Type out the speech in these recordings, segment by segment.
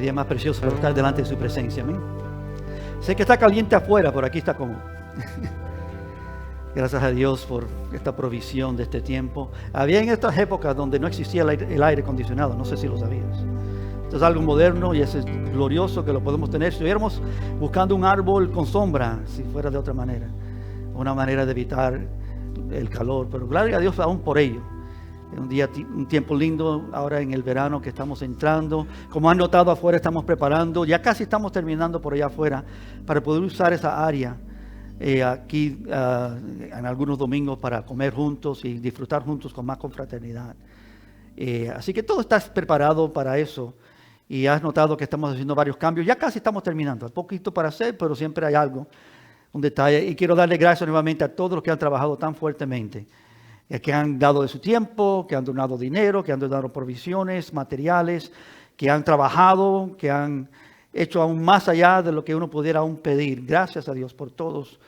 día más precioso para estar delante de su presencia. Amén. Sé que está caliente afuera, pero aquí está cómodo. Gracias a Dios por esta provisión de este tiempo. Había en estas épocas donde no existía el aire acondicionado, no sé si lo sabías. Esto es algo moderno y es glorioso que lo podemos tener. Si estuviéramos buscando un árbol con sombra, si fuera de otra manera, una manera de evitar el calor, pero gloria a Dios aún por ello. Un tiempo lindo ahora en el verano que estamos entrando. Como han notado, afuera estamos preparando, ya casi estamos terminando por allá afuera para poder usar esa área aquí en algunos domingos para comer juntos y disfrutar juntos con más confraternidad. Así que todo está preparado para eso. Y has notado que estamos haciendo varios cambios. Ya casi estamos terminando. Hay poquito para hacer, pero siempre hay algo, un detalle. Y quiero darle gracias nuevamente a todos los que han trabajado tan fuertemente. Que han dado de su tiempo, que han donado dinero, que han donado provisiones, materiales, que han trabajado, que han hecho aún más allá de lo que uno pudiera aún pedir. Gracias a Dios por todos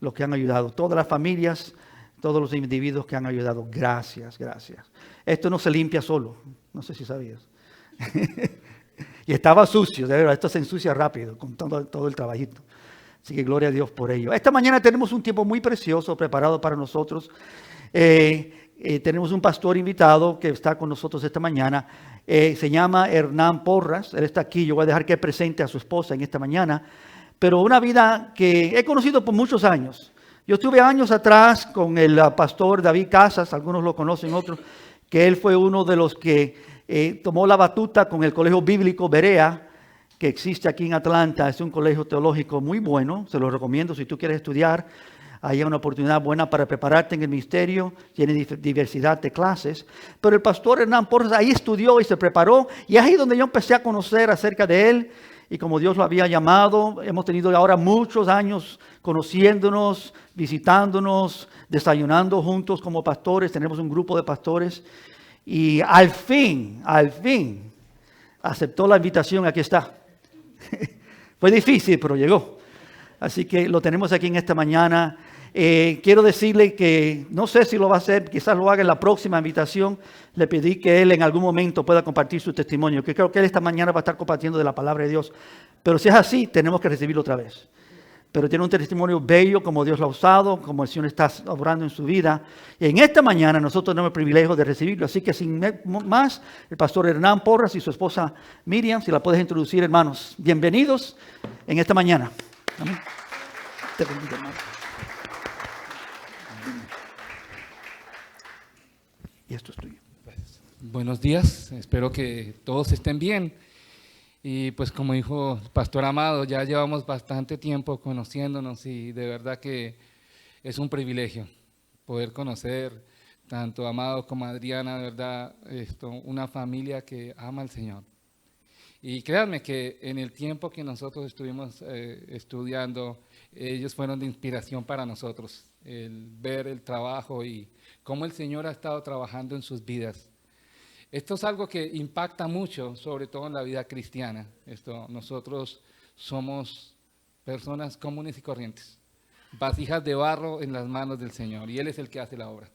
los que han ayudado. Todas las familias, todos los individuos que han ayudado. Gracias, gracias. Esto no se limpia solo. No sé si sabías. Y estaba sucio, de verdad, esto se ensucia rápido con todo el trabajito. Así que gloria a Dios por ello. Esta mañana tenemos un tiempo muy precioso preparado para nosotros. Tenemos un pastor invitado que está con nosotros esta mañana. Se llama Hernán Porras. Él está aquí. Yo voy a dejar que presente a su esposa en esta mañana. Pero una vida que he conocido por muchos años. Yo estuve años atrás con el pastor David Casas. Algunos lo conocen, otros. Que él fue uno de los que tomó la batuta con el Colegio Bíblico Berea, que existe aquí en Atlanta. Es un colegio teológico muy bueno, se lo recomiendo si tú quieres estudiar. Hay una oportunidad buena para prepararte en el ministerio, tiene diversidad de clases. Pero el pastor Hernán Porras ahí estudió y se preparó, y es ahí donde yo empecé a conocer acerca de él, y como Dios lo había llamado. Hemos tenido ahora muchos años conociéndonos, visitándonos, desayunando juntos como pastores. Tenemos un grupo de pastores. Y al fin, aceptó la invitación, aquí está. Fue difícil, pero llegó. Así que lo tenemos aquí en esta mañana. Quiero decirle que no sé si lo va a hacer, quizás lo haga en la próxima invitación. Le pedí que él en algún momento pueda compartir su testimonio, que creo que él esta mañana va a estar compartiendo de la palabra de Dios. Pero si es así, tenemos que recibirlo otra vez. Pero tiene un testimonio bello, como Dios lo ha usado, como el Señor está obrando en su vida. Y en esta mañana nosotros tenemos el privilegio de recibirlo. Así que sin más, el pastor Hernán Porras y su esposa Miriam, si la puedes introducir, hermanos. Bienvenidos en esta mañana. Amén. Te bendiga, hermano. Y esto es tuyo. Buenos días, espero que todos estén bien. Y pues como dijo el pastor Amado, ya llevamos bastante tiempo conociéndonos y de verdad que es un privilegio poder conocer tanto a Amado como a Adriana, de verdad, una familia que ama al Señor. Y créanme que en el tiempo que nosotros estuvimos estudiando, ellos fueron de inspiración para nosotros, el ver el trabajo y cómo el Señor ha estado trabajando en sus vidas. Esto es algo que impacta mucho, sobre todo en la vida cristiana. Nosotros somos personas comunes y corrientes, vasijas de barro en las manos del Señor, y Él es el que hace la obra.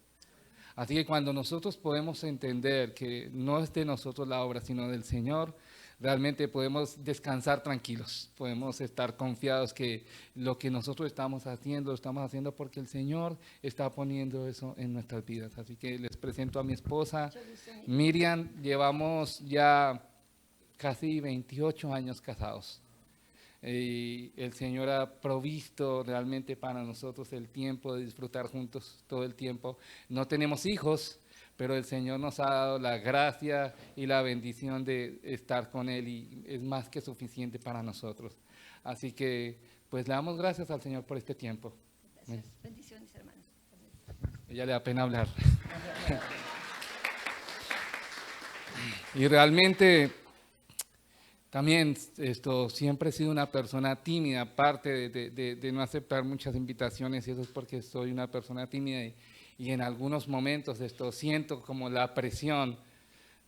Así que cuando nosotros podemos entender que no es de nosotros la obra, sino del Señor, realmente podemos descansar tranquilos, podemos estar confiados que lo que nosotros estamos haciendo, lo estamos haciendo porque el Señor está poniendo eso en nuestras vidas. Así que les presento a mi esposa, Miriam. Llevamos ya casi 28 años casados. Y el Señor ha provisto realmente para nosotros el tiempo de disfrutar juntos todo el tiempo. No tenemos hijos, pero el Señor nos ha dado la gracia y la bendición de estar con Él y es más que suficiente para nosotros. Así que, pues le damos gracias al Señor por este tiempo. Gracias. Bendiciones, hermanos. Ella le da pena hablar. Y realmente, también siempre he sido una persona tímida, aparte de no aceptar muchas invitaciones, y eso es porque soy una persona tímida y en algunos momentos siento como la presión,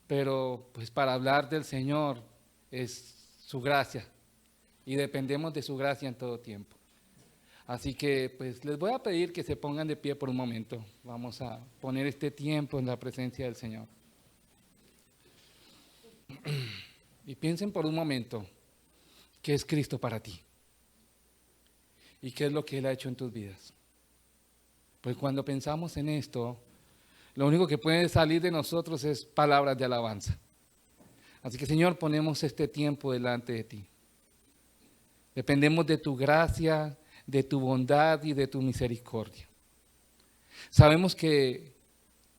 pero pues para hablar del Señor es su gracia y dependemos de su gracia en todo tiempo. Así que pues les voy a pedir que se pongan de pie por un momento. Vamos a poner este tiempo en la presencia del Señor. y piensen por un momento qué es Cristo para ti y qué es lo que Él ha hecho en tus vidas. Pues cuando pensamos en esto, lo único que puede salir de nosotros es palabras de alabanza. Así que, Señor, ponemos este tiempo delante de ti. Dependemos de tu gracia, de tu bondad y de tu misericordia. Sabemos que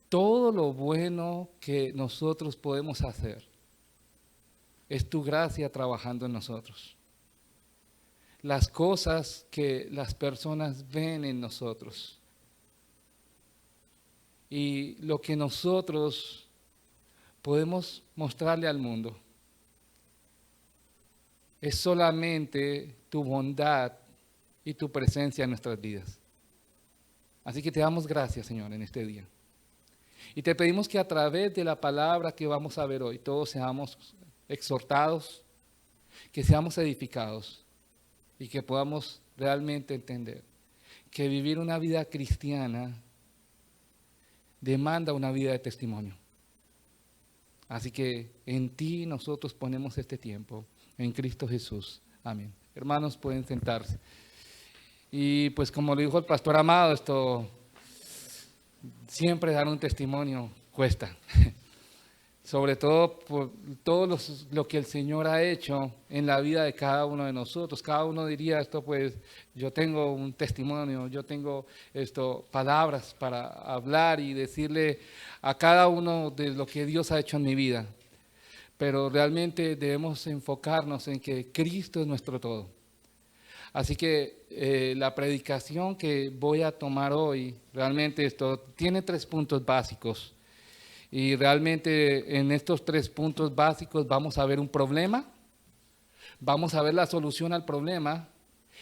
todo lo bueno que nosotros podemos hacer es tu gracia trabajando en nosotros. Las cosas que las personas ven en nosotros y lo que nosotros podemos mostrarle al mundo es solamente tu bondad y tu presencia en nuestras vidas. Así que te damos gracias, Señor, en este día. Y te pedimos que a través de la palabra que vamos a ver hoy, todos seamos exhortados, que seamos edificados y que podamos realmente entender que vivir una vida cristiana demanda una vida de testimonio. Así que en ti nosotros ponemos este tiempo, en Cristo Jesús. Amén. Hermanos, pueden sentarse. Y pues como lo dijo el pastor Amado, esto siempre dar un testimonio cuesta. Sobre todo por todo lo que el Señor ha hecho en la vida de cada uno de nosotros. Cada uno diría esto, pues yo tengo un testimonio, yo tengo palabras para hablar y decirle a cada uno de lo que Dios ha hecho en mi vida. Pero realmente debemos enfocarnos en que Cristo es nuestro todo. Así que la predicación que voy a tomar hoy, realmente tiene 3 puntos básicos. Y realmente en estos 3 puntos básicos vamos a ver un problema, vamos a ver la solución al problema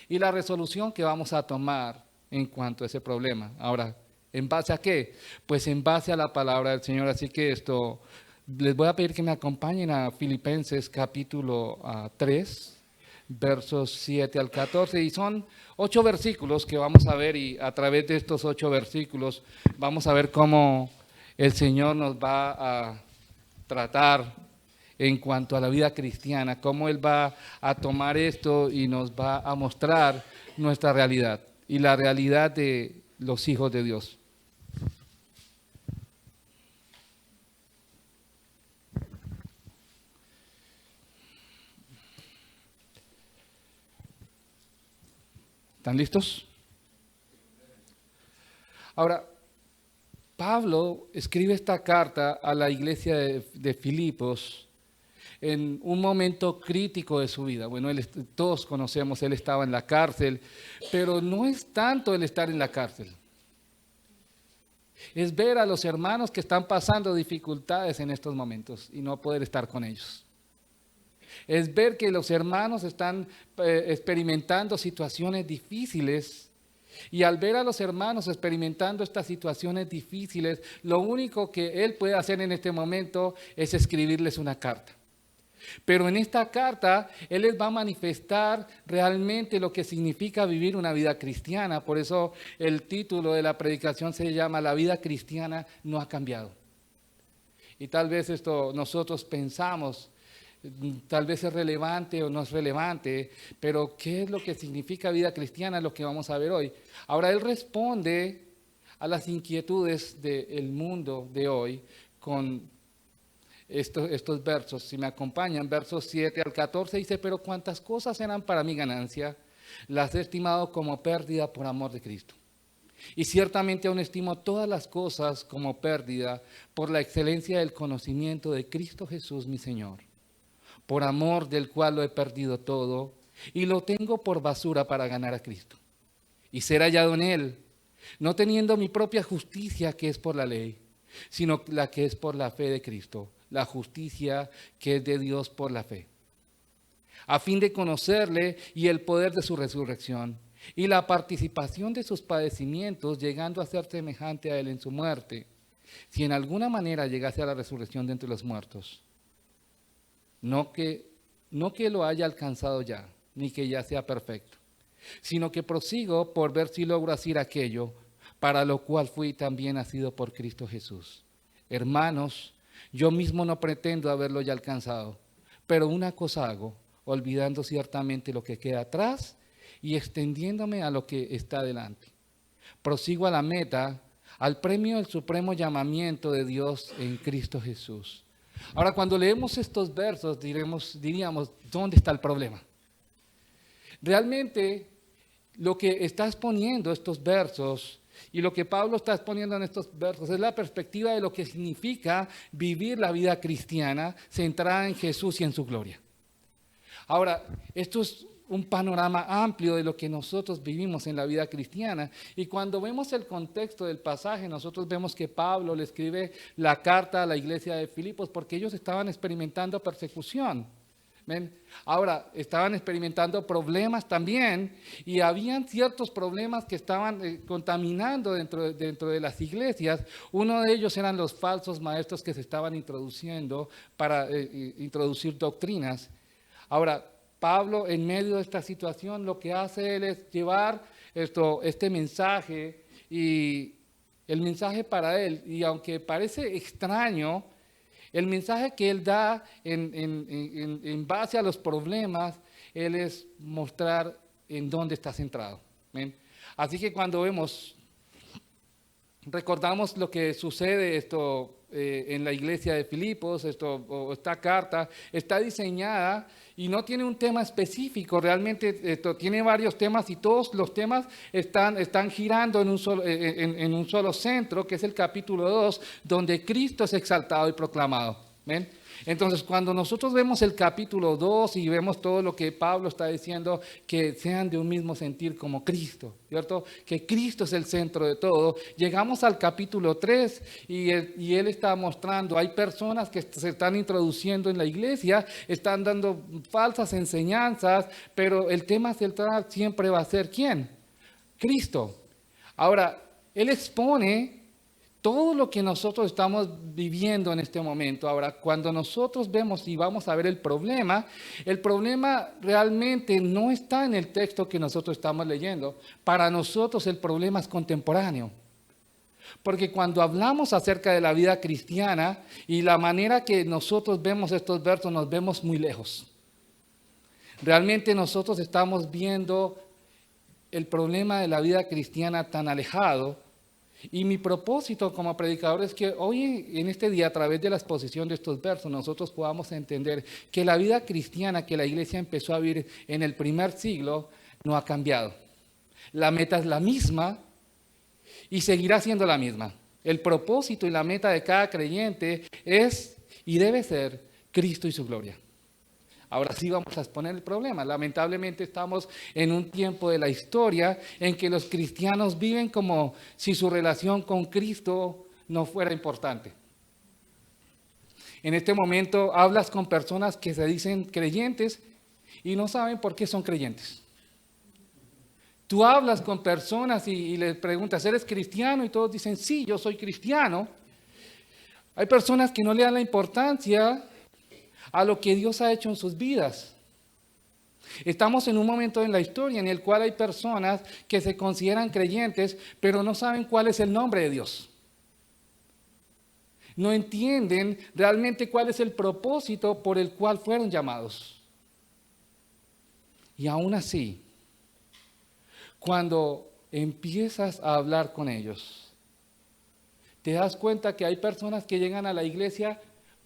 y la resolución que vamos a tomar en cuanto a ese problema. Ahora, ¿en base a qué? Pues en base a la palabra del Señor. Así que les voy a pedir que me acompañen a Filipenses capítulo 3, versos 7 al 14. Y son 8 versículos que vamos a ver, y a través de estos 8 versículos vamos a ver cómo el Señor nos va a tratar en cuanto a la vida cristiana, cómo Él va a tomar esto y nos va a mostrar nuestra realidad y la realidad de los hijos de Dios. ¿Están listos? Ahora, Pablo escribe esta carta a la iglesia de Filipos en un momento crítico de su vida. Bueno, todos conocemos, él estaba en la cárcel, pero no es tanto el estar en la cárcel. Es ver a los hermanos que están pasando dificultades en estos momentos y no poder estar con ellos. Es ver que los hermanos están experimentando situaciones difíciles. Y al ver a los hermanos experimentando estas situaciones difíciles, lo único que él puede hacer en este momento es escribirles una carta. Pero en esta carta, él les va a manifestar realmente lo que significa vivir una vida cristiana. Por eso el título de la predicación se llama La vida cristiana no ha cambiado. Y tal vez nosotros pensamos, tal vez es relevante o no es relevante, pero ¿qué es lo que significa vida cristiana? Es lo que vamos a ver hoy. Ahora, él responde a las inquietudes del mundo de hoy con estos versos. Si me acompañan, versos 7 al 14, dice: pero cuantas cosas eran para mi ganancia, las he estimado como pérdida por amor de Cristo. Y ciertamente aún estimo todas las cosas como pérdida por la excelencia del conocimiento de Cristo Jesús mi Señor, por amor del cual lo he perdido todo y lo tengo por basura para ganar a Cristo y ser hallado en Él, no teniendo mi propia justicia que es por la ley, sino la que es por la fe de Cristo, la justicia que es de Dios por la fe, a fin de conocerle y el poder de su resurrección y la participación de sus padecimientos, llegando a ser semejante a Él en su muerte, si en alguna manera llegase a la resurrección de entre los muertos. No que lo haya alcanzado ya, ni que ya sea perfecto, sino que prosigo por ver si logro hacer aquello para lo cual fui también nacido por Cristo Jesús. Hermanos, yo mismo no pretendo haberlo ya alcanzado, Pero una cosa hago, olvidando ciertamente lo que queda atrás y extendiéndome a lo que está delante. Prosigo a la meta, al premio del supremo llamamiento de Dios en Cristo Jesús. Ahora, cuando leemos estos versos, diríamos, ¿dónde está el problema? Realmente, lo que está exponiendo estos versos y lo que Pablo está exponiendo en estos versos es la perspectiva de lo que significa vivir la vida cristiana centrada en Jesús y en su gloria. Ahora, esto es un panorama amplio de lo que nosotros vivimos en la vida cristiana. Y cuando vemos el contexto del pasaje, nosotros vemos que Pablo le escribe la carta a la iglesia de Filipos porque ellos estaban experimentando persecución. ¿Ven? Ahora, estaban experimentando problemas también y habían ciertos problemas que estaban contaminando dentro de las iglesias. Uno de ellos eran los falsos maestros que se estaban introduciendo para introducir doctrinas. Ahora, Pablo, en medio de esta situación, lo que hace él es llevar este mensaje y el mensaje para él. Y aunque parece extraño, el mensaje que él da en base a los problemas, él es mostrar en dónde está centrado. ¿Ven? Así que cuando recordamos lo que sucede en la iglesia de Filipos, esta carta está diseñada y no tiene un tema específico, realmente tiene varios temas y todos los temas están girando en un solo centro, que es el capítulo 2, donde Cristo es exaltado y proclamado. ¿Ven? Entonces, cuando nosotros vemos el capítulo 2 y vemos todo lo que Pablo está diciendo, que sean de un mismo sentir como Cristo, ¿cierto? Que Cristo es el centro de todo. Llegamos al capítulo 3 y él está mostrando, hay personas que se están introduciendo en la iglesia, están dando falsas enseñanzas, pero el tema central siempre va a ser ¿quién? Cristo. Ahora, él expone todo lo que nosotros estamos viviendo en este momento. Ahora, cuando nosotros vemos y vamos a ver el problema realmente no está en el texto que nosotros estamos leyendo. Para nosotros el problema es contemporáneo. Porque cuando hablamos acerca de la vida cristiana y la manera que nosotros vemos estos versos, nos vemos muy lejos. Realmente nosotros estamos viendo el problema de la vida cristiana tan alejado. Y mi propósito como predicador es que hoy, en este día, a través de la exposición de estos versos, nosotros podamos entender que la vida cristiana que la iglesia empezó a vivir en el primer siglo no ha cambiado. La meta es la misma y seguirá siendo la misma. El propósito y la meta de cada creyente es y debe ser Cristo y su gloria. Ahora sí vamos a exponer el problema. Lamentablemente estamos en un tiempo de la historia en que los cristianos viven como si su relación con Cristo no fuera importante. En este momento hablas con personas que se dicen creyentes y no saben por qué son creyentes. Tú hablas con personas y les preguntas, ¿eres cristiano? Y todos dicen, sí, yo soy cristiano. Hay personas que no le dan la importancia a lo que Dios ha hecho en sus vidas. Estamos en un momento en la historia en el cual hay personas que se consideran creyentes, pero no saben cuál es el nombre de Dios. No entienden realmente cuál es el propósito por el cual fueron llamados. Y aún así, cuando empiezas a hablar con ellos, te das cuenta que hay personas que llegan a la iglesia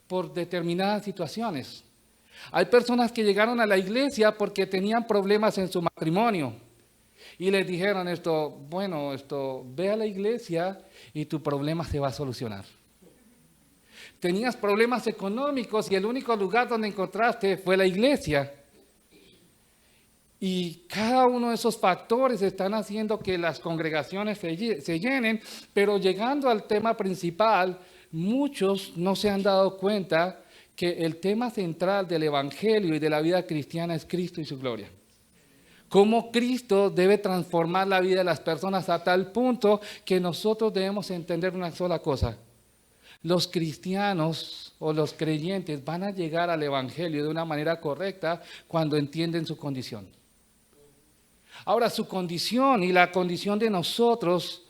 por determinadas situaciones. Hay personas que llegaron a la iglesia porque tenían problemas en su matrimonio y les dijeron ve a la iglesia y tu problema se va a solucionar. Tenías problemas económicos y el único lugar donde encontraste fue la iglesia. Y cada uno de esos factores están haciendo que las congregaciones se llenen, pero llegando al tema principal, muchos no se han dado cuenta que el tema central del evangelio y de la vida cristiana es Cristo y su gloria. Cómo Cristo debe transformar la vida de las personas a tal punto que nosotros debemos entender una sola cosa. Los cristianos o los creyentes van a llegar al evangelio de una manera correcta cuando entienden su condición. Ahora, su condición y la condición de nosotros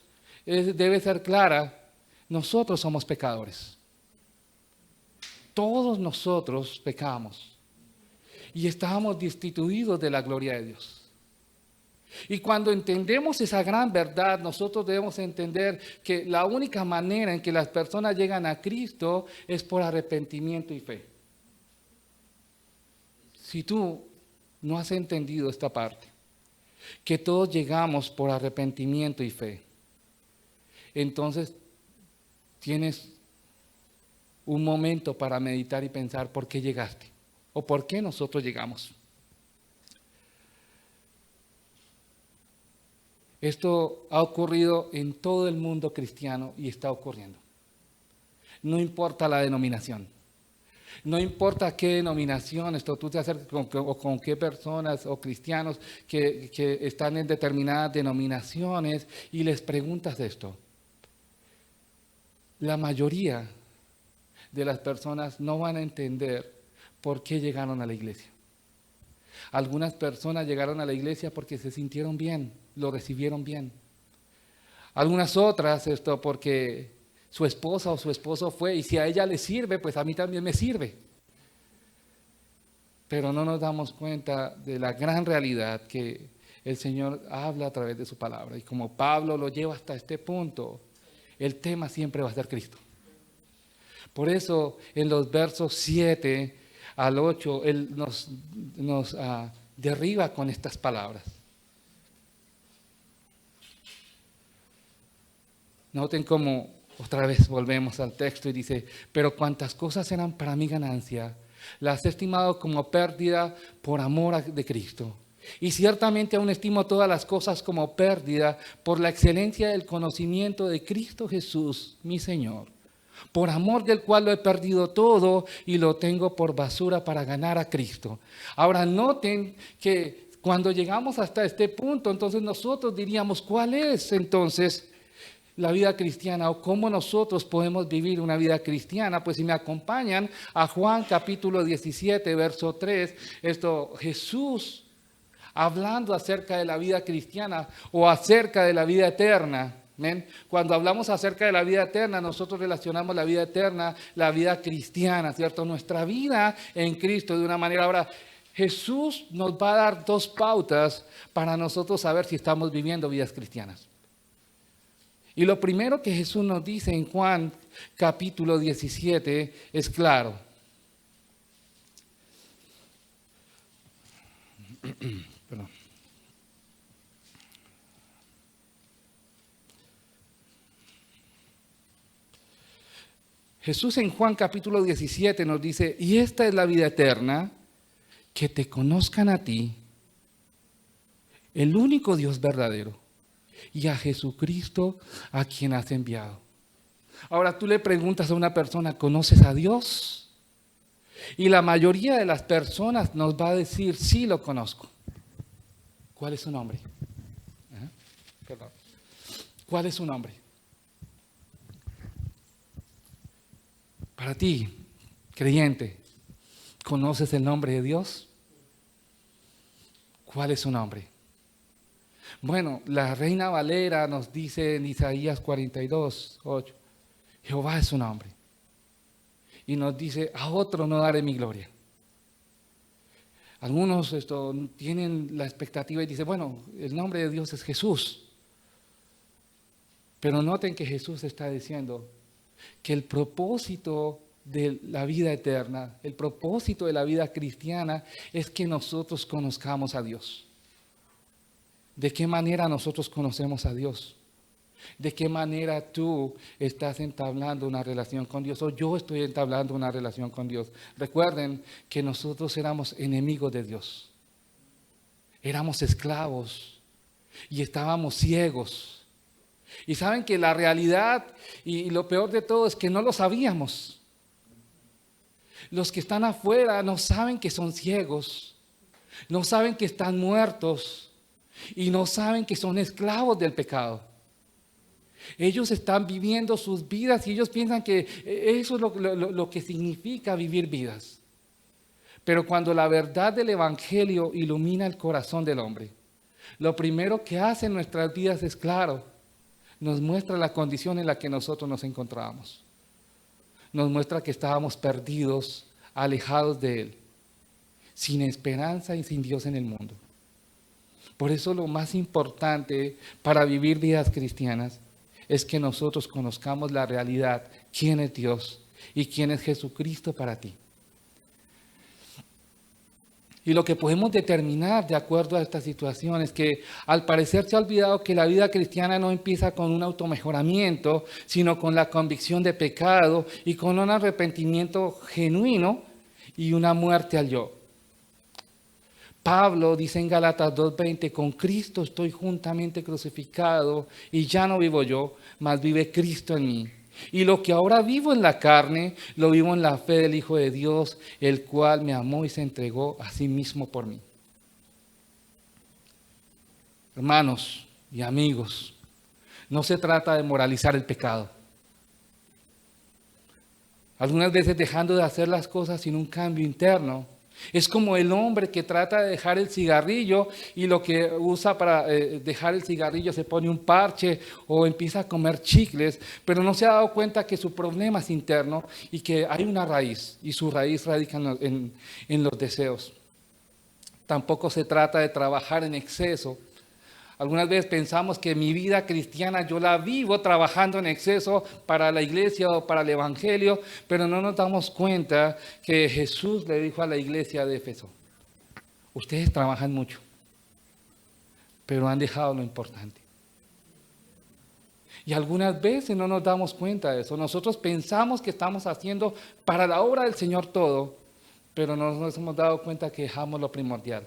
debe ser clara. Nosotros somos pecadores. Todos nosotros pecamos. y estábamos destituidos de la gloria de Dios. Y cuando entendemos esa gran verdad, nosotros debemos entender que la única manera en que las personas llegan a Cristo es por arrepentimiento y fe. Si tú no has entendido esta parte, que todos llegamos por arrepentimiento y fe, entonces tienes un momento para meditar y pensar por qué llegaste o por qué nosotros llegamos. Esto ha ocurrido en todo el mundo cristiano y está ocurriendo. No importa la denominación. No importa qué denominación, tú te acercas con qué personas o cristianos que están en determinadas denominaciones y les preguntas esto. La mayoría de las personas no van a entender por qué llegaron a la iglesia. Algunas personas llegaron a la iglesia porque se sintieron bien, lo recibieron bien. Algunas otras porque su esposa o su esposo fue, y si a ella le sirve, pues a mí también me sirve. Pero no nos damos cuenta de la gran realidad que el Señor habla a través de su palabra. Y como Pablo lo lleva hasta este punto, el tema siempre va a ser Cristo. Por eso en los versos 7 al 8, Él nos derriba con estas palabras. Noten cómo otra vez volvemos al texto y dice, pero cuantas cosas eran para mi ganancia, las he estimado como pérdida por amor de Cristo. Y ciertamente aún estimo todas las cosas como pérdida por la excelencia del conocimiento de Cristo Jesús, mi Señor, por amor del cual lo he perdido todo y lo tengo por basura para ganar a Cristo. Ahora noten que cuando llegamos hasta este punto, entonces nosotros diríamos, ¿cuál es entonces la vida cristiana o cómo nosotros podemos vivir una vida cristiana? Pues si me acompañan a Juan capítulo 17, verso 3, Jesús hablando acerca de la vida cristiana o acerca de la vida eterna. ¿Ven? Cuando hablamos acerca de la vida eterna, nosotros relacionamos la vida eterna, la vida cristiana, ¿cierto? Nuestra vida en Cristo de una manera. Ahora, Jesús nos va a dar dos pautas para nosotros saber si estamos viviendo vidas cristianas. Y lo primero que Jesús nos dice en Juan capítulo 17 es claro. Perdón. Jesús en Juan capítulo 17 nos dice, y esta es la vida eterna, que te conozcan a ti, el único Dios verdadero, y a Jesucristo a quien has enviado. Ahora tú le preguntas a una persona, ¿conoces a Dios? Y la mayoría de las personas nos va a decir, sí lo conozco. ¿Cuál es su nombre? Perdón. ¿Cuál es su nombre? Para ti, creyente, ¿conoces el nombre de Dios? ¿Cuál es su nombre? Bueno, la Reina Valera nos dice en Isaías 42, 8, Jehová es su nombre. Y nos dice, a otro no daré mi gloria. Algunos tienen la expectativa y dicen, bueno, el nombre de Dios es Jesús. Pero noten que Jesús está diciendo que el propósito de la vida eterna, el propósito de la vida cristiana es que nosotros conozcamos a Dios. ¿De qué manera nosotros conocemos a Dios? ¿De qué manera tú estás entablando una relación con Dios o yo estoy entablando una relación con Dios? Recuerden que nosotros éramos enemigos de Dios. Éramos esclavos y estábamos ciegos. Y saben que la realidad y lo peor de todo es que no lo sabíamos. Los que están afuera no saben que son ciegos, no saben que están muertos y no saben que son esclavos del pecado. Ellos están viviendo sus vidas y ellos piensan que eso es lo que significa vivir vidas. Pero cuando la verdad del Evangelio ilumina el corazón del hombre, lo primero que hace en nuestras vidas es claro, nos muestra la condición en la que nosotros nos Nos muestra que estábamos perdidos, alejados de Él, sin esperanza y sin Dios en el mundo. Por eso lo más importante para vivir vidas cristianas es que nosotros conozcamos la realidad, quién es Dios y quién es Jesucristo para ti. Y lo que podemos determinar de acuerdo a esta situación es que al parecer se ha olvidado que la vida cristiana no empieza con un automejoramiento, sino con la convicción de pecado y con un arrepentimiento genuino y una muerte al yo. Pablo dice en Gálatas 2:20, con Cristo estoy juntamente crucificado y ya no vivo yo, mas vive Cristo en mí. Y lo que ahora vivo en la carne, lo vivo en la fe del Hijo de Dios, el cual me amó y se entregó a sí mismo por mí. Hermanos y amigos, no se trata de moralizar el pecado. Algunas veces dejando de hacer las cosas sin un cambio interno. Es como el hombre que trata de dejar el cigarrillo y lo que usa para dejar el cigarrillo se pone un parche o empieza a comer chicles, pero no se ha dado cuenta que su problema es interno y que hay una raíz y su raíz radica en los deseos. Tampoco se trata de trabajar en exceso. Algunas veces pensamos que mi vida cristiana yo la vivo trabajando en exceso para la iglesia o para el evangelio, pero no nos damos cuenta que Jesús le dijo a la iglesia de Éfeso, ustedes trabajan mucho, pero han dejado lo importante. Y algunas veces no nos damos cuenta de eso. Nosotros pensamos que estamos haciendo para la obra del Señor todo, pero no nos hemos dado cuenta que dejamos lo primordial.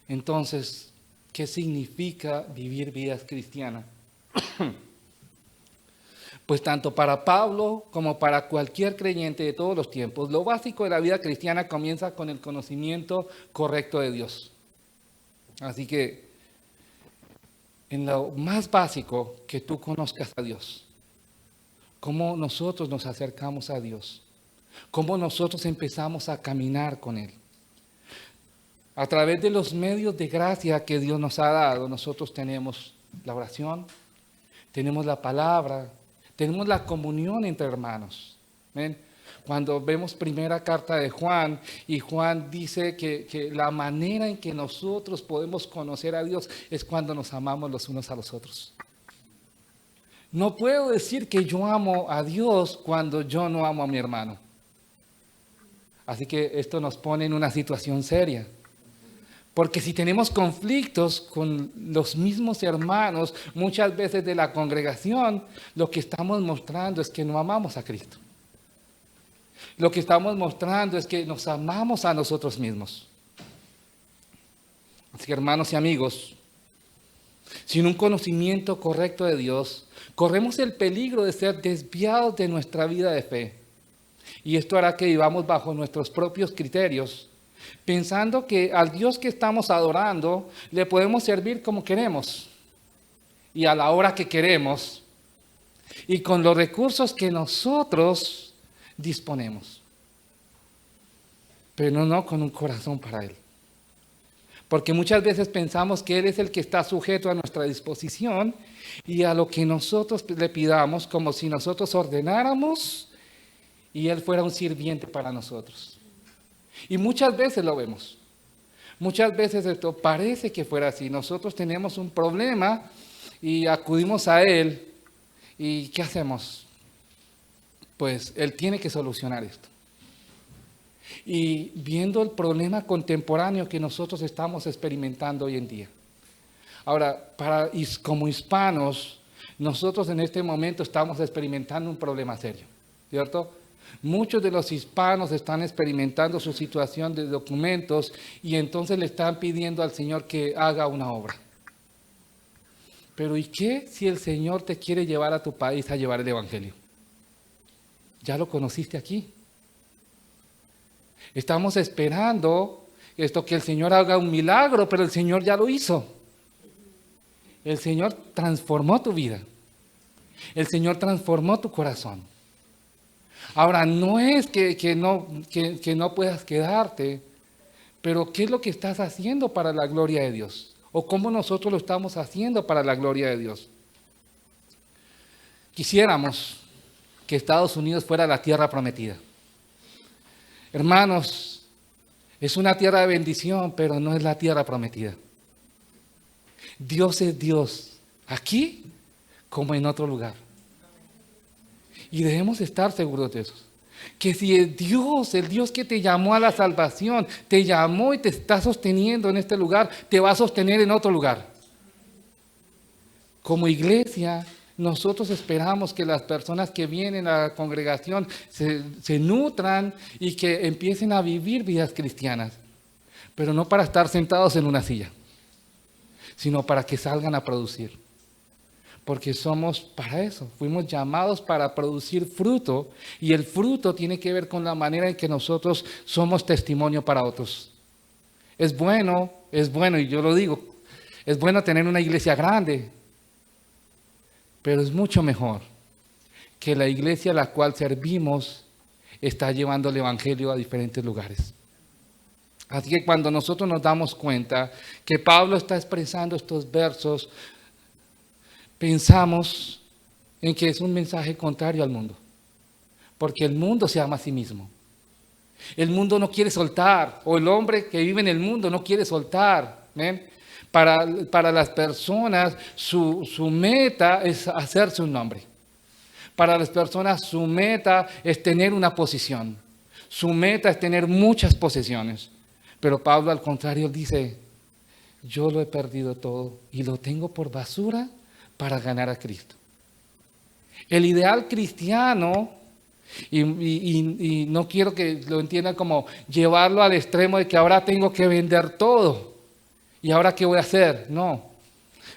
Entonces, ¿qué significa vivir vidas cristianas? Pues tanto para Pablo como para cualquier creyente de todos los tiempos, lo básico de la vida cristiana comienza con el conocimiento correcto de Dios. Así que, en lo más básico, que tú conozcas a Dios. Cómo nosotros nos acercamos a Dios. Cómo nosotros empezamos a caminar con Él. A través de los medios de gracia que Dios nos ha dado, nosotros tenemos la oración, tenemos la palabra, tenemos la comunión entre hermanos. ¿Ven? Cuando vemos primera carta de Juan, y Juan dice que la manera en que nosotros podemos conocer a Dios es cuando nos amamos los unos a los otros. No puedo decir que yo amo a Dios cuando yo no amo a mi hermano. Así que esto nos pone en una situación seria. Porque si tenemos conflictos con los mismos hermanos, muchas veces de la congregación, lo que estamos mostrando es que no amamos a Cristo. Lo que estamos mostrando es que nos amamos a nosotros mismos. Así que, hermanos y amigos, sin un conocimiento correcto de Dios, corremos el peligro de ser desviados de nuestra vida de fe. Y esto hará que vivamos bajo nuestros propios criterios, pensando que al Dios que estamos adorando le podemos servir como queremos y a la hora que queremos y con los recursos que nosotros disponemos, pero no con un corazón para Él. Porque muchas veces pensamos que Él es el que está sujeto a nuestra disposición y a lo que nosotros le pidamos, como si nosotros ordenáramos y Él fuera un sirviente para nosotros. Y muchas veces lo vemos. Muchas veces esto parece que fuera así. Nosotros tenemos un problema y acudimos a Él. ¿Y qué hacemos? Pues Él tiene que solucionar esto. Y viendo el problema contemporáneo que nosotros estamos experimentando hoy en día. Ahora, como hispanos, nosotros en este momento estamos experimentando un problema serio, ¿cierto? Muchos de los hispanos están experimentando su situación de documentos y entonces le están pidiendo al Señor que haga una obra. Pero ¿y qué si el Señor te quiere llevar a tu país a llevar el Evangelio? Ya lo conociste aquí. Estamos esperando que el Señor haga un milagro, pero el Señor ya lo hizo. El Señor transformó tu vida. El Señor transformó tu corazón. Ahora, no es que no puedas quedarte, pero ¿qué es lo que estás haciendo para la gloria de Dios? ¿O cómo nosotros lo estamos haciendo para la gloria de Dios? Quisiéramos que Estados Unidos fuera la tierra prometida. Hermanos, es una tierra de bendición, pero no es la tierra prometida. Dios es Dios, aquí como en otro lugar. Y debemos estar seguros de eso. Que si el Dios que te llamó a la salvación, te llamó y te está sosteniendo en este lugar, te va a sostener en otro lugar. Como iglesia, nosotros esperamos que las personas que vienen a la congregación se nutran y que empiecen a vivir vidas cristianas, pero no para estar sentados en una silla, sino para que salgan a producir. Porque somos para eso, fuimos llamados para producir fruto, y el fruto tiene que ver con la manera en que nosotros somos testimonio para otros. Es bueno, y yo lo digo, es bueno tener una iglesia grande, pero es mucho mejor que la iglesia a la cual servimos está llevando el evangelio a diferentes lugares. Así que cuando nosotros nos damos cuenta que Pablo está expresando estos versos, pensamos en que es un mensaje contrario al mundo, porque el mundo se ama a sí mismo. El mundo no quiere soltar, o el hombre que vive en el mundo no quiere soltar. ¿Ven? Para las personas su meta es hacerse un nombre. Para las personas su meta es tener una posición. Su meta es tener muchas posesiones. Pero Pablo al contrario dice, yo lo he perdido todo y lo tengo por basura para ganar a Cristo. El ideal cristiano, y no quiero que lo entiendan como llevarlo al extremo de que ahora tengo que vender todo. ¿Y ahora qué voy a hacer? No.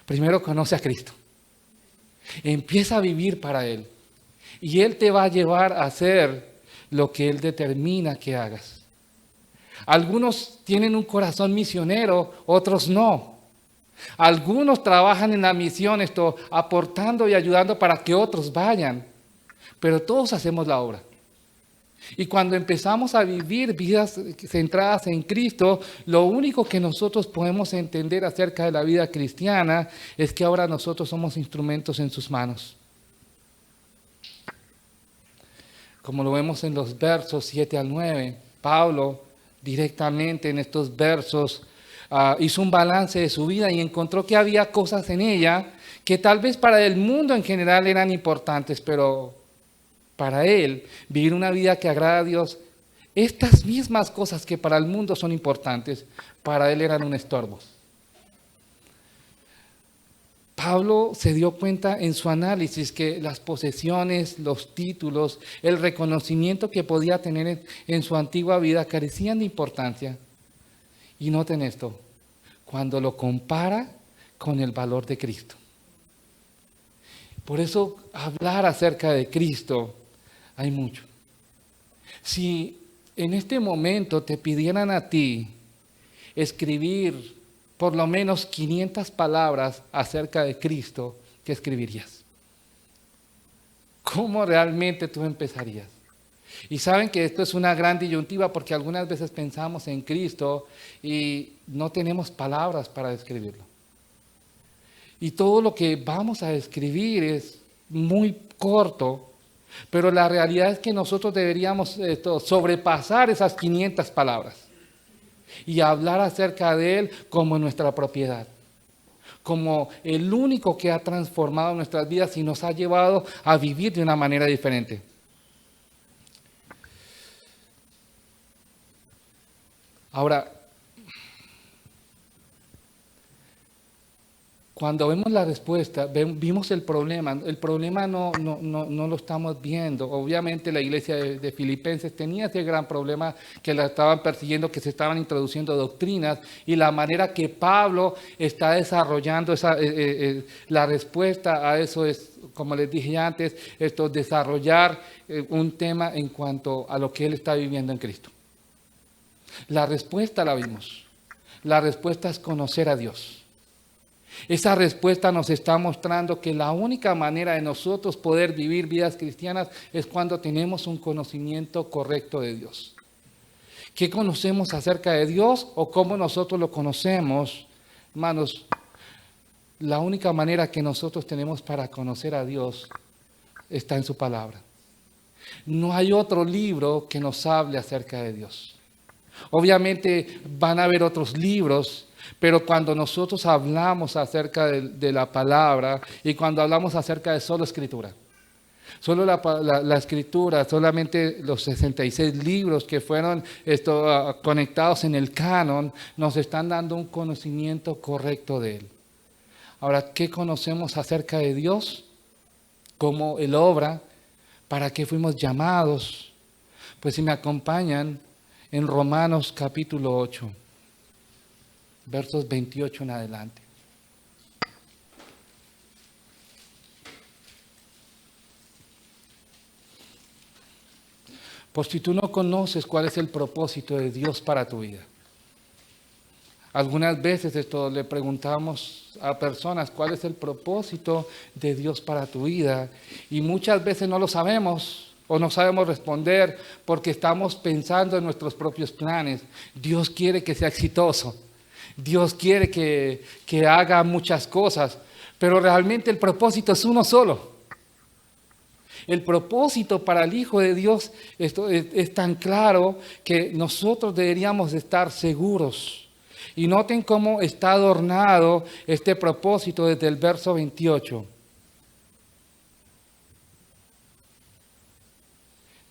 Primero conoce a Cristo. Empieza a vivir para Él. Y Él te va a llevar a hacer lo que Él determina que hagas. Algunos tienen un corazón misionero, otros no. Algunos trabajan en la misión, aportando y ayudando para que otros vayan. Pero todos hacemos la obra. Y cuando empezamos a vivir vidas centradas en Cristo, lo único que nosotros podemos entender acerca de la vida cristiana es que ahora nosotros somos instrumentos en sus manos. Como lo vemos en los versos 7 al 9, Pablo directamente en estos versos hizo un balance de su vida y encontró que había cosas en ella que tal vez para el mundo en general eran importantes, pero para él, vivir una vida que agrada a Dios, estas mismas cosas que para el mundo son importantes, para él eran un estorbo. Pablo se dio cuenta en su análisis que las posesiones, los títulos, el reconocimiento que podía tener en su antigua vida carecían de importancia. Y noten esto, cuando lo compara con el valor de Cristo. Por eso hablar acerca de Cristo hay mucho. Si en este momento te pidieran a ti escribir por lo menos 500 palabras acerca de Cristo, ¿qué escribirías? ¿Cómo realmente tú empezarías? Y saben que esto es una gran disyuntiva porque algunas veces pensamos en Cristo y no tenemos palabras para describirlo. Y todo lo que vamos a describir es muy corto, pero la realidad es que nosotros deberíamos sobrepasar esas 500 palabras y hablar acerca de Él como nuestra propiedad, como el único que ha transformado nuestras vidas y nos ha llevado a vivir de una manera diferente. Ahora, cuando vemos la respuesta, vimos el problema no lo estamos viendo. Obviamente la iglesia de Filipenses tenía ese gran problema que la estaban persiguiendo, que se estaban introduciendo doctrinas, y la manera que Pablo está desarrollando la respuesta a eso es, como les dije antes, desarrollar un tema en cuanto a lo que él está viviendo en Cristo. La respuesta la vimos. La respuesta es conocer a Dios. Esa respuesta nos está mostrando que la única manera de nosotros poder vivir vidas cristianas es cuando tenemos un conocimiento correcto de Dios. ¿Qué conocemos acerca de Dios o cómo nosotros lo conocemos? Hermanos, la única manera que nosotros tenemos para conocer a Dios está en su palabra. No hay otro libro que nos hable acerca de Dios. Obviamente van a haber otros libros, pero cuando nosotros hablamos acerca de la palabra y cuando hablamos acerca de solo escritura, solo la escritura, solamente los 66 libros que fueron conectados en el canon, nos están dando un conocimiento correcto de Él. Ahora, ¿qué conocemos acerca de Dios? ¿Cómo Él obra? ¿Para qué fuimos llamados? Pues si me acompañan en Romanos capítulo 8, versos 28 en adelante. Por si tú no conoces cuál es el propósito de Dios para tu vida. Algunas veces le preguntamos a personas cuál es el propósito de Dios para tu vida y muchas veces no lo sabemos o no sabemos responder porque estamos pensando en nuestros propios planes. Dios quiere que sea exitoso, Dios quiere que haga muchas cosas, pero realmente el propósito es uno solo. El propósito para el Hijo de Dios es tan claro que nosotros deberíamos estar seguros. Y noten cómo está adornado este propósito desde el verso 28.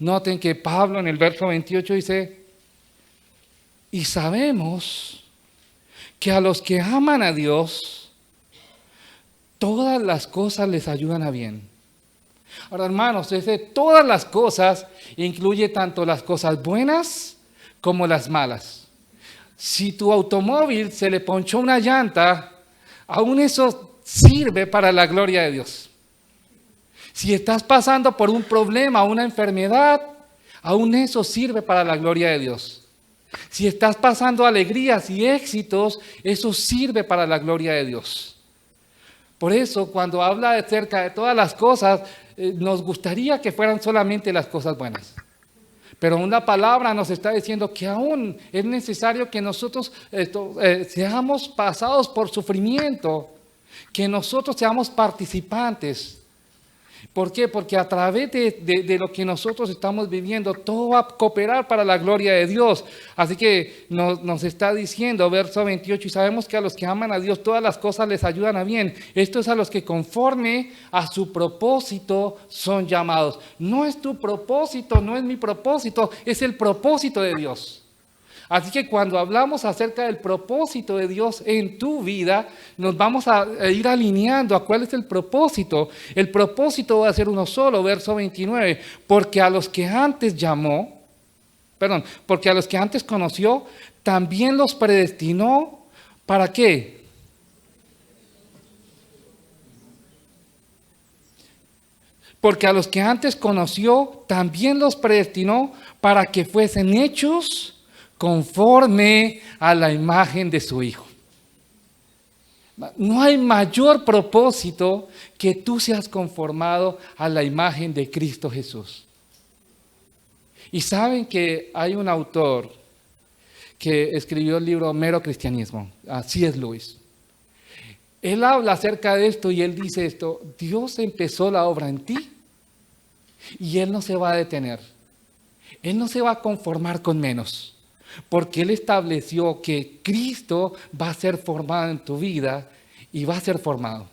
Noten que Pablo en el verso 28 dice, y sabemos que a los que aman a Dios, todas las cosas les ayudan a bien. Ahora, hermanos, todas las cosas incluye tanto las cosas buenas como las malas. Si tu automóvil se le ponchó una llanta, aún eso sirve para la gloria de Dios. Si estás pasando por un problema o una enfermedad, aún eso sirve para la gloria de Dios. Si estás pasando alegrías y éxitos, eso sirve para la gloria de Dios. Por eso, cuando habla acerca de todas las cosas, nos gustaría que fueran solamente las cosas buenas. Pero una palabra nos está diciendo que aún es necesario que nosotros seamos pasados por sufrimiento, que nosotros seamos participantes. ¿Por qué? Porque a través de lo que nosotros estamos viviendo, todo va a cooperar para la gloria de Dios. Así que nos está diciendo, verso 28, y sabemos que a los que aman a Dios todas las cosas les ayudan a bien. Esto es a los que conforme a su propósito son llamados. No es tu propósito, no es mi propósito, es el propósito de Dios. Así que cuando hablamos acerca del propósito de Dios en tu vida, nos vamos a ir alineando a cuál es el propósito. El propósito va a ser uno solo, verso 29. Porque a los que antes conoció, también los predestinó. ¿Para qué? Porque a los que antes conoció, también los predestinó para que fuesen hechos conforme a la imagen de su Hijo. No hay mayor propósito que tú seas conformado a la imagen de Cristo Jesús. Y saben que hay un autor que escribió el libro Mero Cristianismo, C.S. Lewis. Él habla acerca de esto y él dice esto: Dios empezó la obra en ti y Él no se va a detener. Él no se va a conformar con menos. Porque Él estableció que Cristo va a ser formado en tu vida y va a ser formado.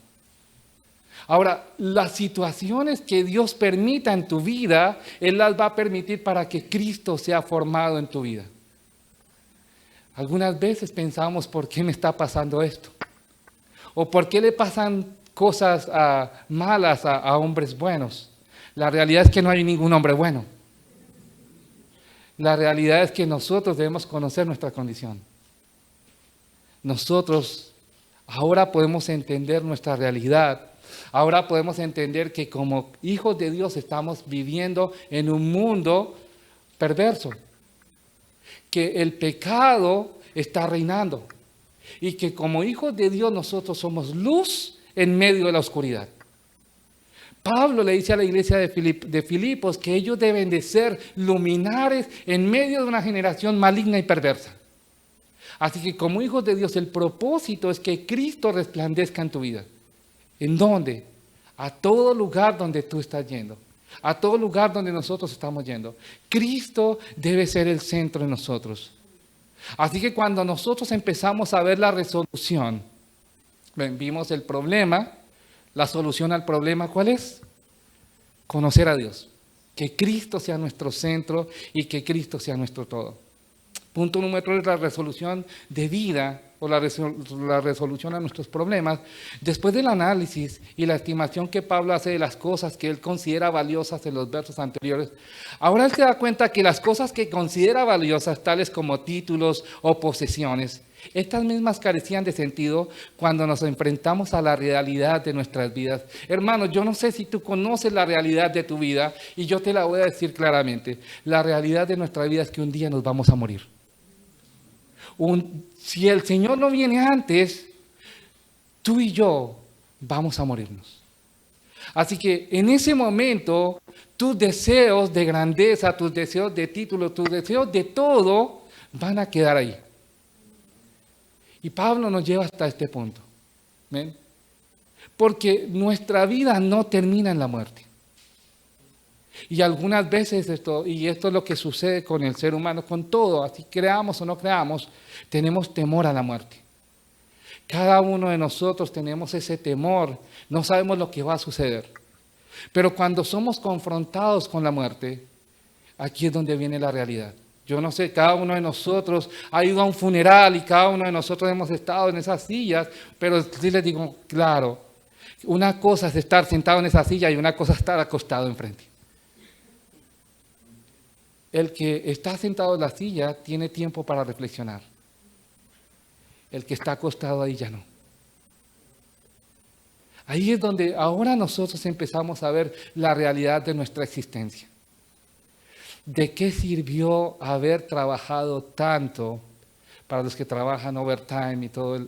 Ahora, las situaciones que Dios permita en tu vida, Él las va a permitir para que Cristo sea formado en tu vida. Algunas veces pensamos, ¿por qué me está pasando esto? ¿O por qué le pasan cosas malas a hombres buenos? La realidad es que no hay ningún hombre bueno. La realidad es que nosotros debemos conocer nuestra condición. Nosotros ahora podemos entender nuestra realidad. Ahora podemos entender que como hijos de Dios estamos viviendo en un mundo perverso. Que el pecado está reinando. Y que como hijos de Dios nosotros somos luz en medio de la oscuridad. Pablo le dice a la iglesia de Filipos que ellos deben de ser luminares en medio de una generación maligna y perversa. Así que como hijos de Dios, el propósito es que Cristo resplandezca en tu vida. ¿En dónde? A todo lugar donde tú estás yendo. a todo lugar donde nosotros estamos yendo. Cristo debe ser el centro de nosotros. Así que cuando nosotros empezamos a ver la resolución, vimos el problema, la solución al problema, ¿cuál es? Conocer a Dios. Que Cristo sea nuestro centro y que Cristo sea nuestro todo. Punto número 3, la resolución de vida o la resolución a nuestros problemas. Después del análisis y la estimación que Pablo hace de las cosas que él considera valiosas en los versos anteriores, ahora él se da cuenta que las cosas que considera valiosas, tales como títulos o posesiones, estas mismas carecían de sentido cuando nos enfrentamos a la realidad de nuestras vidas. Hermano, yo no sé si tú conoces la realidad de tu vida y yo te la voy a decir claramente. La realidad de nuestra vida es que un día nos vamos a morir. Si el Señor no viene antes, tú y yo vamos a morirnos. Así que en ese momento, tus deseos de grandeza, tus deseos de título, tus deseos de todo, van a quedar ahí. Y Pablo nos lleva hasta este punto. ¿Ven? Porque nuestra vida no termina en la muerte. Y algunas veces esto es lo que sucede con el ser humano, con todo, así creamos o no creamos, tenemos temor a la muerte. Cada uno de nosotros tenemos ese temor, no sabemos lo que va a suceder. Pero cuando somos confrontados con la muerte, aquí es donde viene la realidad. Yo no sé, cada uno de nosotros ha ido a un funeral y cada uno de nosotros hemos estado en esas sillas, pero sí les digo, claro, una cosa es estar sentado en esa silla y una cosa es estar acostado enfrente. El que está sentado en la silla tiene tiempo para reflexionar. El que está acostado ahí ya no. Ahí es donde ahora nosotros empezamos a ver la realidad de nuestra existencia. ¿De qué sirvió haber trabajado tanto para los que trabajan overtime y todo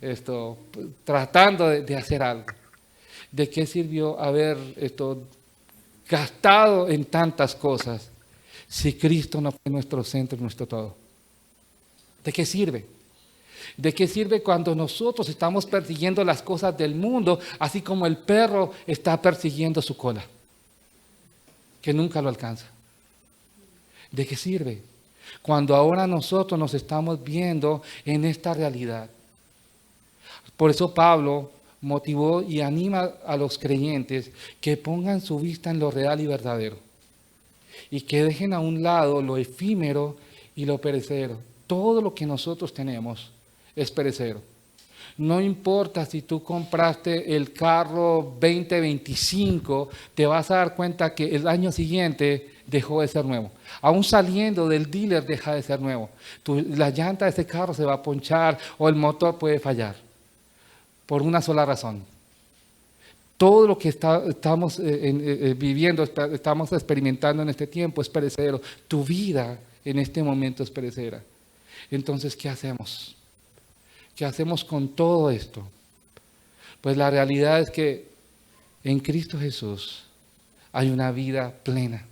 esto, tratando de hacer algo? ¿De qué sirvió haber gastado en tantas cosas si Cristo no fue nuestro centro y nuestro todo? ¿De qué sirve? ¿De qué sirve cuando nosotros estamos persiguiendo las cosas del mundo, así como el perro está persiguiendo su cola, que nunca lo alcanza? ¿De qué sirve? Cuando ahora nosotros nos estamos viendo en esta realidad. Por eso Pablo motivó y anima a los creyentes que pongan su vista en lo real y verdadero. Y que dejen a un lado lo efímero y lo perecedero. Todo lo que nosotros tenemos es perecedero. No importa si tú compraste el carro 2025, te vas a dar cuenta que el año siguiente dejó de ser nuevo. Aún saliendo del dealer deja de ser nuevo. La llanta de ese carro se va a ponchar o el motor puede fallar. Por una sola razón. Todo lo que estamos viviendo, estamos experimentando en este tiempo es perecedero. Tu vida en este momento es perecedera. Entonces, ¿qué hacemos? ¿Qué hacemos con todo esto? Pues la realidad es que en Cristo Jesús hay una vida plena.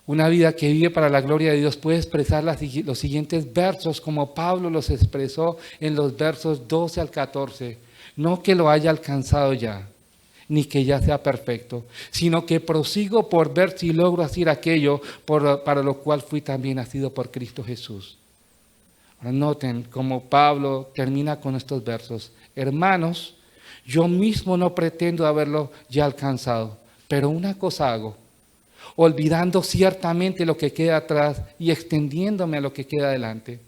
Una vida que vive para la gloria de Dios. Puede expresar los siguientes versos como Pablo los expresó en los versos 12 al 14. No que lo haya alcanzado ya, ni que ya sea perfecto, sino que prosigo por ver si logro hacer aquello para lo cual fui también nacido por Cristo Jesús. Ahora noten cómo Pablo termina con estos versos. Hermanos, yo mismo no pretendo haberlo ya alcanzado, pero una cosa hago, olvidando ciertamente lo que queda atrás y extendiéndome a lo que queda adelante.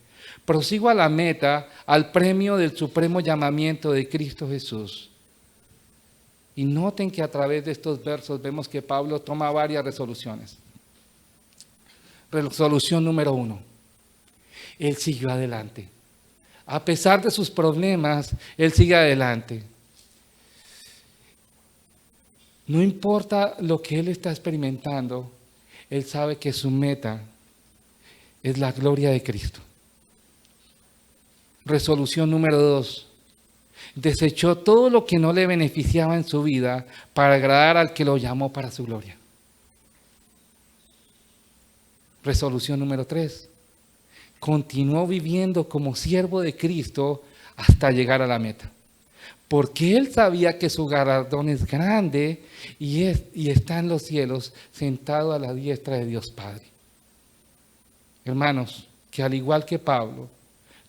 Prosigo a la meta, al premio del supremo llamamiento de Cristo Jesús. Y noten que a través de estos versos vemos que Pablo toma varias resoluciones. Resolución número 1. Él siguió adelante. A pesar de sus problemas, él sigue adelante. No importa lo que él está experimentando, él sabe que su meta es la gloria de Cristo. Resolución número 2. Desechó todo lo que no le beneficiaba en su vida para agradar al que lo llamó para su gloria. Resolución número 3. Continuó viviendo como siervo de Cristo hasta llegar a la meta. porque él sabía que su galardón es grande y está en los cielos, sentado a la diestra de Dios Padre. Hermanos, que al igual que Pablo,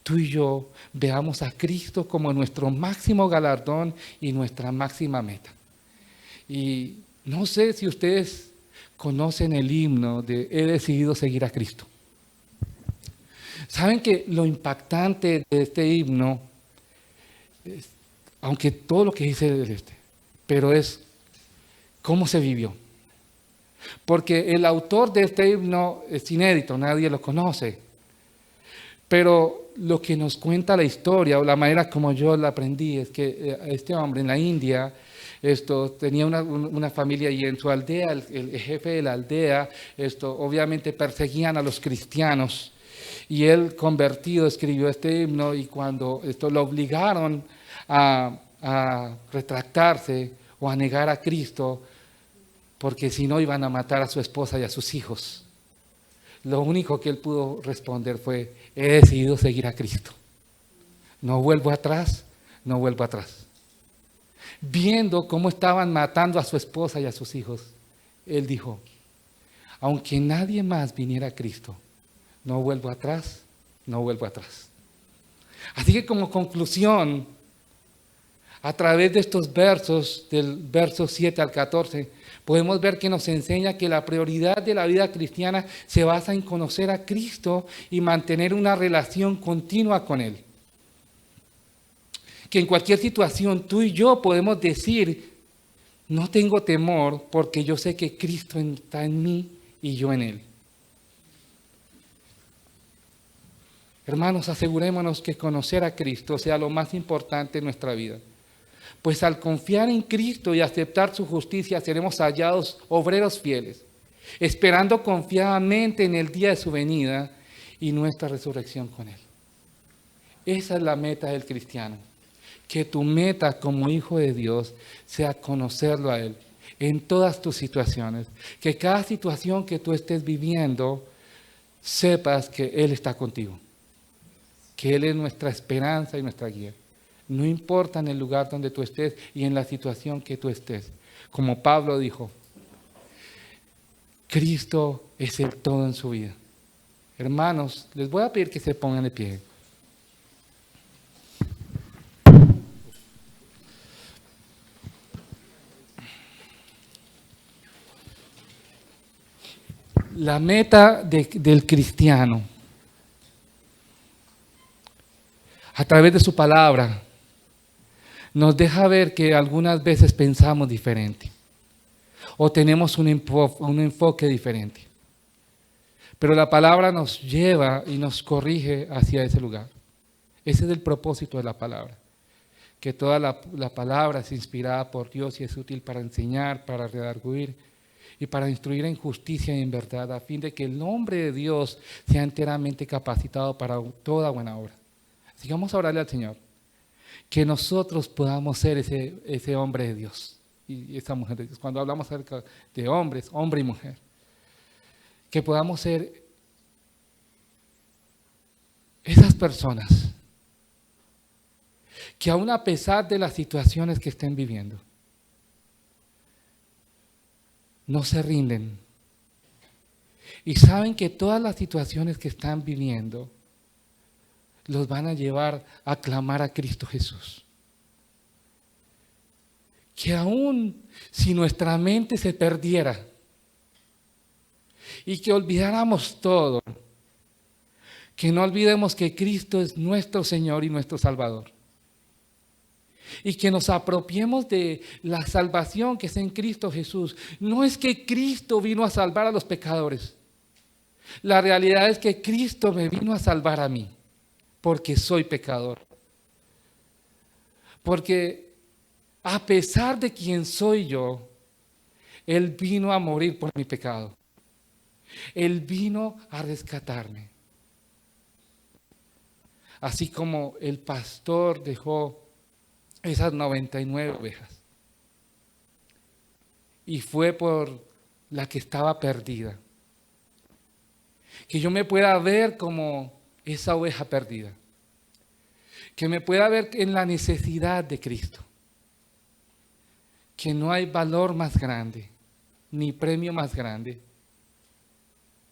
tú y yo veamos a Cristo como nuestro máximo galardón y nuestra máxima meta. Y no sé si ustedes conocen el himno de He decidido seguir a Cristo. Saben que lo impactante de este himno, aunque todo lo que dice es pero es cómo se vivió. Porque el autor de este himno es inédito, nadie lo conoce. Pero lo que nos cuenta la historia, o la manera como yo la aprendí, es que este hombre en la India tenía una familia y en su aldea, el jefe de la aldea, obviamente perseguían a los cristianos. Y él, convertido, escribió este himno y cuando lo obligaron a retractarse o a negar a Cristo, porque si no iban a matar a su esposa y a sus hijos. Lo único que él pudo responder fue, he decidido seguir a Cristo. No vuelvo atrás, no vuelvo atrás. Viendo cómo estaban matando a su esposa y a sus hijos, él dijo, aunque nadie más viniera a Cristo, no vuelvo atrás, no vuelvo atrás. Así que como conclusión, a través de estos versos, del verso 7 al 14, podemos ver que nos enseña que la prioridad de la vida cristiana se basa en conocer a Cristo y mantener una relación continua con Él. Que en cualquier situación tú y yo podemos decir, no tengo temor porque yo sé que Cristo está en mí y yo en Él. Hermanos, asegurémonos que conocer a Cristo sea lo más importante en nuestra vida. Pues al confiar en Cristo y aceptar su justicia, seremos hallados obreros fieles, esperando confiadamente en el día de su venida y nuestra resurrección con Él. Esa es la meta del cristiano. Que tu meta como hijo de Dios sea conocerlo a Él en todas tus situaciones. Que cada situación que tú estés viviendo, sepas que Él está contigo. Que Él es nuestra esperanza y nuestra guía. No importa en el lugar donde tú estés y en la situación que tú estés. Como Pablo dijo, Cristo es el todo en su vida. Hermanos, les voy a pedir que se pongan de pie. La meta del cristiano, a través de su palabra, nos deja ver que algunas veces pensamos diferente o tenemos un enfoque diferente. Pero la palabra nos lleva y nos corrige hacia ese lugar. Ese es el propósito de la palabra. Que toda la palabra es inspirada por Dios y es útil para enseñar, para redarguir y para instruir en justicia y en verdad, a fin de que el nombre de Dios sea enteramente capacitado para toda buena obra. Así que vamos a orarle al Señor. Que nosotros podamos ser ese hombre de Dios y esa mujer de Dios. Cuando hablamos acerca de hombres, hombre y mujer, que podamos ser esas personas que aún a pesar de las situaciones que estén viviendo, no se rinden y saben que todas las situaciones que están viviendo los van a llevar a clamar a Cristo Jesús. Que aún si nuestra mente se perdiera y que olvidáramos todo, que no olvidemos que Cristo es nuestro Señor y nuestro Salvador. Y que nos apropiemos de la salvación que es en Cristo Jesús. No es que Cristo vino a salvar a los pecadores. La realidad es que Cristo me vino a salvar a mí, porque soy pecador. Porque a pesar de quién soy yo, Él vino a morir por mi pecado. Él vino a rescatarme. Así como el pastor dejó esas 99 ovejas y fue por la que estaba perdida. Que yo me pueda ver como esa oveja perdida. que me pueda ver en la necesidad de Cristo, que no hay valor más grande, ni premio más grande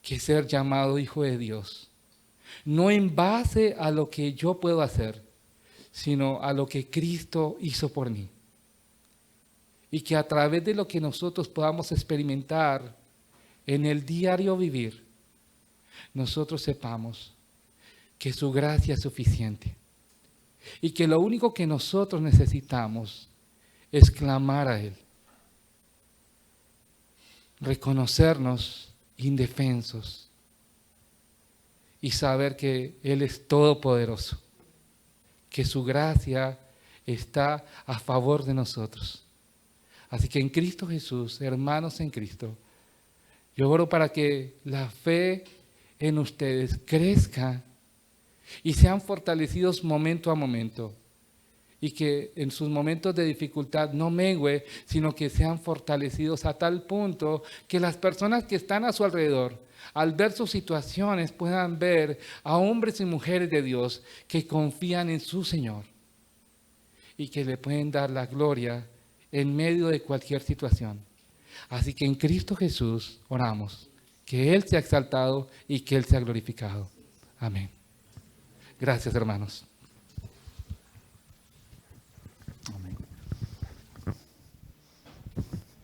que ser llamado hijo de Dios. No en base a lo que yo puedo hacer, sino a lo que Cristo hizo por mí. Y que a través de lo que nosotros podamos experimentar en el diario vivir, nosotros sepamos que su gracia es suficiente. Y que lo único que nosotros necesitamos es clamar a Él. Reconocernos indefensos y saber que Él es todopoderoso, que su gracia está a favor de nosotros. Así que en Cristo Jesús, hermanos en Cristo, yo oro para que la fe en ustedes crezca y sean fortalecidos momento a momento, y que en sus momentos de dificultad no mengüe, sino que sean fortalecidos a tal punto que las personas que están a su alrededor, al ver sus situaciones, puedan ver a hombres y mujeres de Dios que confían en su Señor y que le pueden dar la gloria en medio de cualquier situación. Así que en Cristo Jesús oramos, que Él sea exaltado y que Él sea glorificado. Amén. Gracias, hermanos.